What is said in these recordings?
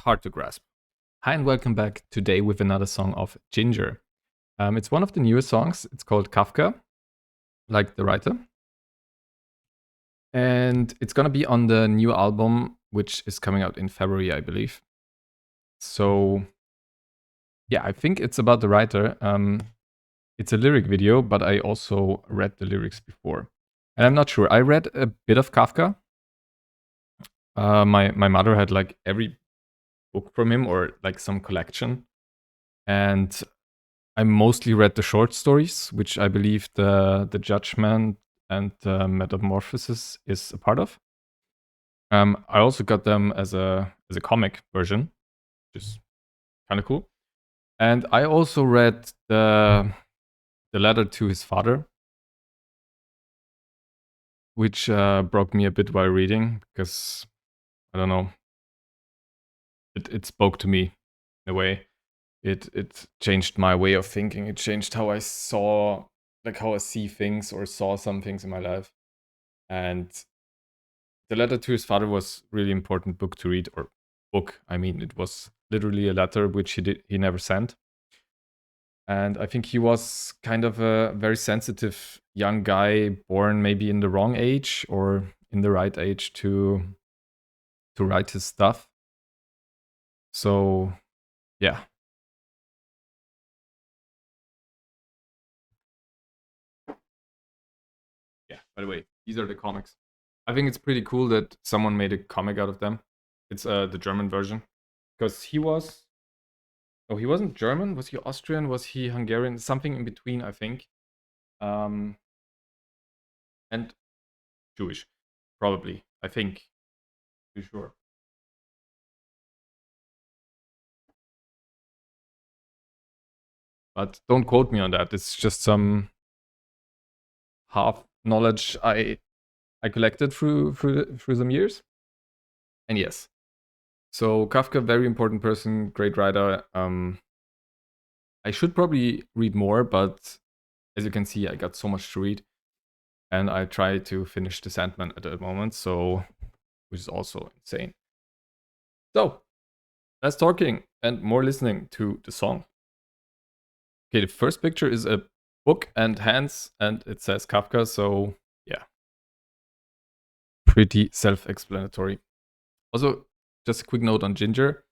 hard to grasp. Hi and welcome back today with another song of Jinjer. It's one of the newest songs. It's called Kafka, like the writer. And it's gonna be on the new album, which is coming out in February, I believe. So, yeah, I think it's about the writer. It's a lyric video, but I also read the lyrics before. And I'm not sure. I read a bit of Kafka. My mother had like every book from him or like some collection. And I mostly read the short stories, which I believe the Judgment and the Metamorphosis is a part of. I also got them as a comic version, which is kind of cool. And I also read the letter to his father, which broke me a bit while reading because I don't know, it spoke to me in a way. It changed my way of thinking. It changed how I saw, like how I see things or saw some things in my life. And the letter to his father was really important book to read, or book. I mean, it was literally a letter which he never sent. And I think he was kind of a very sensitive young guy, born maybe in the wrong age or in the right age to write his stuff. So, yeah. Yeah, by the way, these are the comics. I think it's pretty cool that someone made a comic out of them. It's the German version. Because he was. Oh, he wasn't German? Was he Austrian? Was he Hungarian? Something in between, I think. And Jewish, probably. I think. Too sure. But don't quote me on that. It's just some half knowledge I collected through some years. And yes. So Kafka, very important person, great writer. I should probably read more, but as you can see, I got so much to read. And I try to finish The Sandman at the moment, so which is also insane. So, less talking and more listening to the song. Okay, the first picture is a book and hands, and it says Kafka, so yeah. Pretty self-explanatory. Also, just a quick note on Jinjer.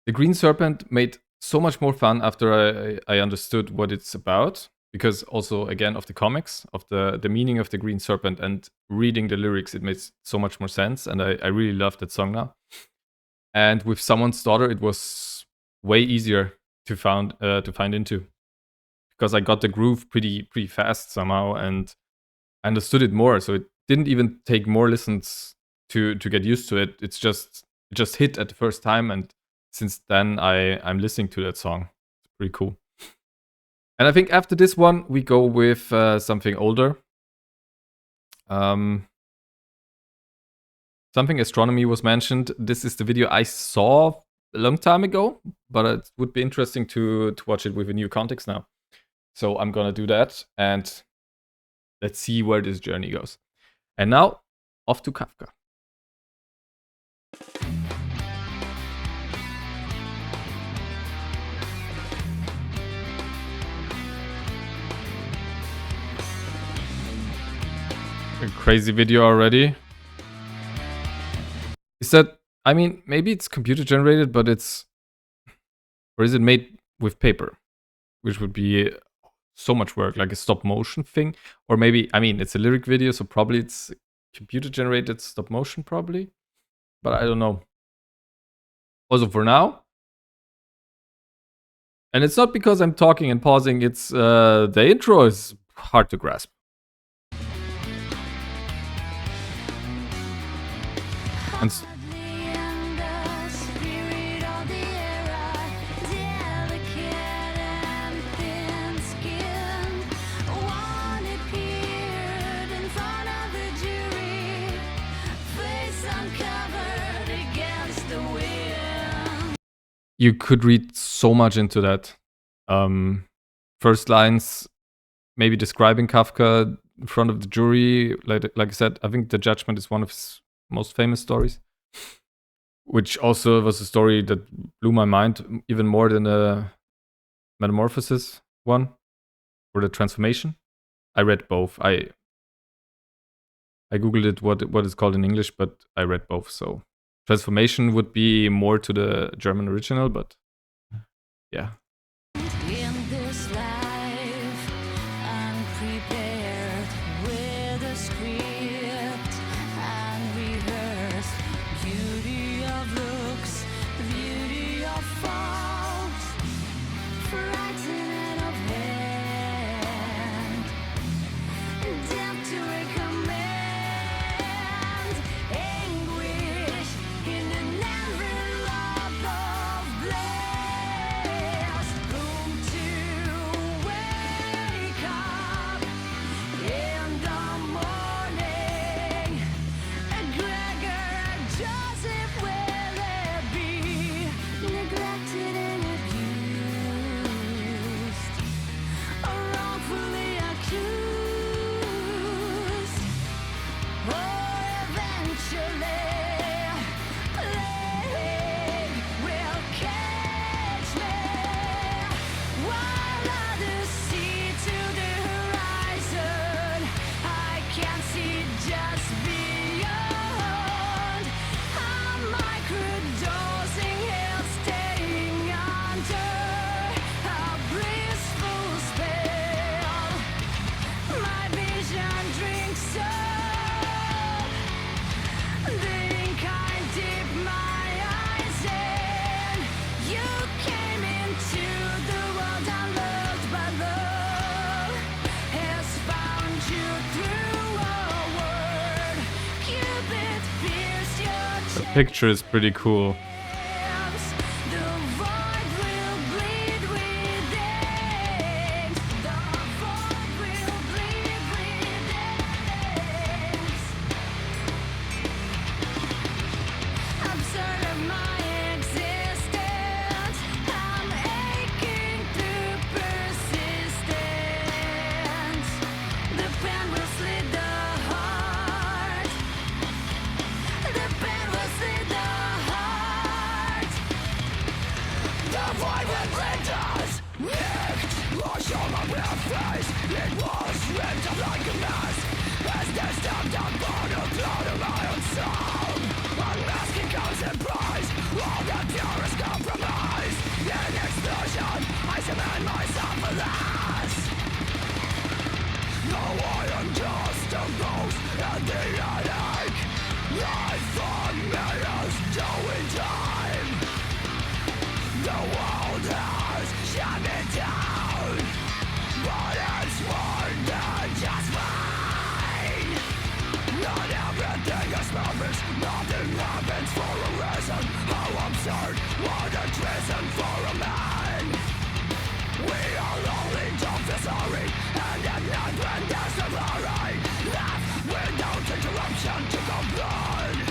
The Green Serpent made so much more fun after I understood what it's about. Because also, again, of the comics, of the meaning of the Green Serpent and reading the lyrics, it makes so much more sense. And I really love that song now. And with Someone's Daughter, it was way easier to find into. Because I got the groove pretty fast somehow and I understood it more. So it didn't even take more listens to get used to it. It just hit at the first time, and since then I'm listening to that song. It's pretty cool. And I think after this one we go with something older. Something astronomy was mentioned. This is the video I saw a long time ago, but it would be interesting to watch it with a new context now. So I'm gonna do that, and let's see where this journey goes. And now, off to Kafka. A crazy video already. Is that, I mean, maybe it's computer generated, but it's, or is it made with paper? Which would be so much work, like a stop motion thing. Or maybe, I mean, it's a lyric video, so probably it's computer generated stop motion, probably. But I don't know. Also, for now. And it's not because I'm talking and pausing, it's the intro is hard to grasp. And you could read so much into that. First lines, maybe describing Kafka in front of the jury. Like I said, I think The Judgment is one of his most famous stories. which also was a story that blew my mind even more than the Metamorphosis one or the Transformation. I read both. I googled it what it's called in English, but I read both. So Transformation would be more to the German original, but yeah. In this life, unprepared with a script and rehearsed beauty of looks, beauty of faults, frightened of hand, death to recommend, anguish in the never love of bliss, whom to wake up in the morning, a Gregor, a Joseph, will it be neglected and abused, or wrongfully accused, or eventually plague will catch me, while others see to the horizon. I can't see just beyond a microdosing hill, staying under a blissful spell. My vision drinks up the ink I dip my eyes in. You came into the world unloved, but love has found you through a word. Cupid pierced your The picture is pretty cool. lips. The void will bleed within. The void will bleed within. Absurd of my existence, I'm aching through persistence. The pen will slit the heart. The pen will slit the heart. The void will bleed us. Nicked, washed on my bare face. It was ripped up like a mess. As they stabbed out bone of blood of my own soul. Unmasking comes in price. All the purest compromise. In explosion, I cement myself for less. No, I am just a ghost at the attic. Life from me is doing time. The world has shut me down, but it's more than just fine. Not everything is perfect, nothing happens for a reason. How absurd, what a treason for a man. We are only don't feel sorry, and at night when there's no glory, laugh without interruption to complain.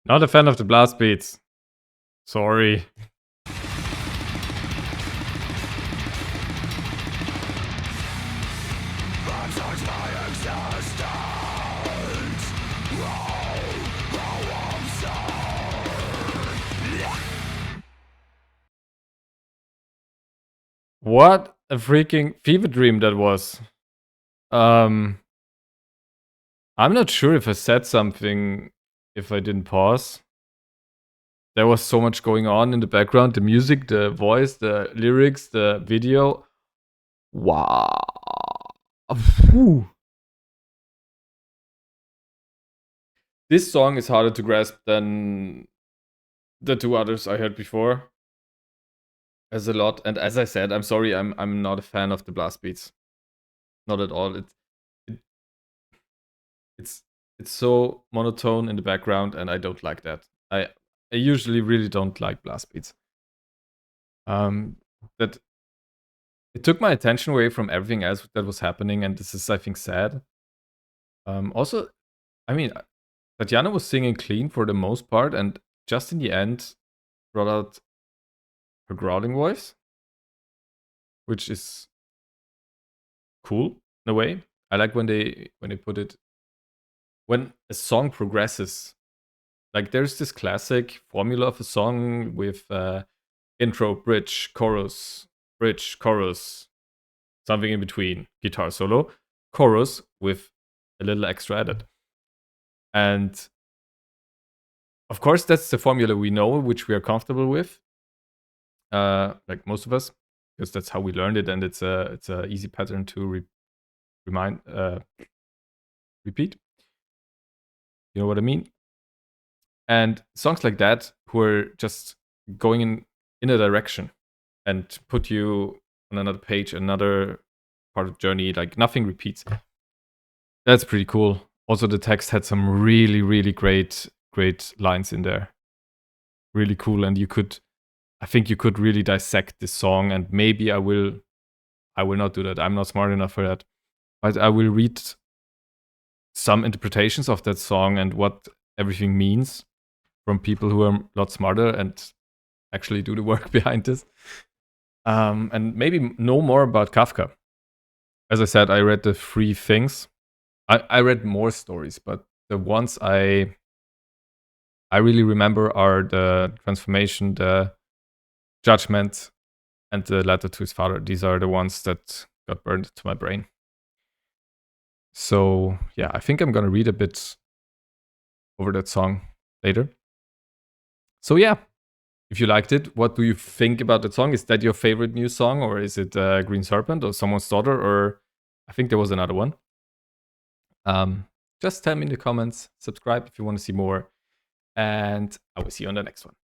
Not a fan of the blast beats. Sorry. Absorbs my existence. Oh, absurd. What a freaking fever dream that was. I'm not sure if I said something if I didn't pause. There was so much going on in the background, the music, the voice, the lyrics, the video. Wow. Phew. This song is harder to grasp than the two others I heard before. As a lot, and as I said, I'm sorry, I'm not a fan of the blast beats. Not at all. It's so monotone in the background, and I don't like that. I usually really don't like blast beats. That it took my attention away from everything else that was happening, and this is, I think, sad. Also, I mean, Tatiana was singing clean for the most part, and just in the end, brought out her growling voice, which is cool in a way. I like when they put it when a song progresses. Like there's this classic formula of a song with intro, bridge, chorus, something in between, guitar solo, chorus with a little extra added. And of course, that's the formula we know, which we are comfortable with, like most of us, because that's how we learned it, and it's a easy pattern to repeat. You know what I mean? And songs like that, who are just going in a direction and put you on another page, another part of the journey, like nothing repeats. That's pretty cool. Also, the text had some really, really great lines in there. Really cool, and I think you could really dissect this song, and maybe I will not do that. I'm not smart enough for that. But I will read some interpretations of that song and what everything means from people who are a lot smarter and actually do the work behind this. And maybe know more about Kafka. As I said, I read the 3 things. I read more stories, but the ones I really remember are the transformation, the judgment, and the letter to his father. These are the ones that got burned to my brain. So yeah, I think I'm gonna read a bit over that song later. So yeah, if you liked it, what do you think about that song? Is that your favorite new song, or is it Green Serpent or Someone's Daughter, or I think there was another one. Just tell me in the comments. Subscribe if you want to see more, and I will see you on the next one.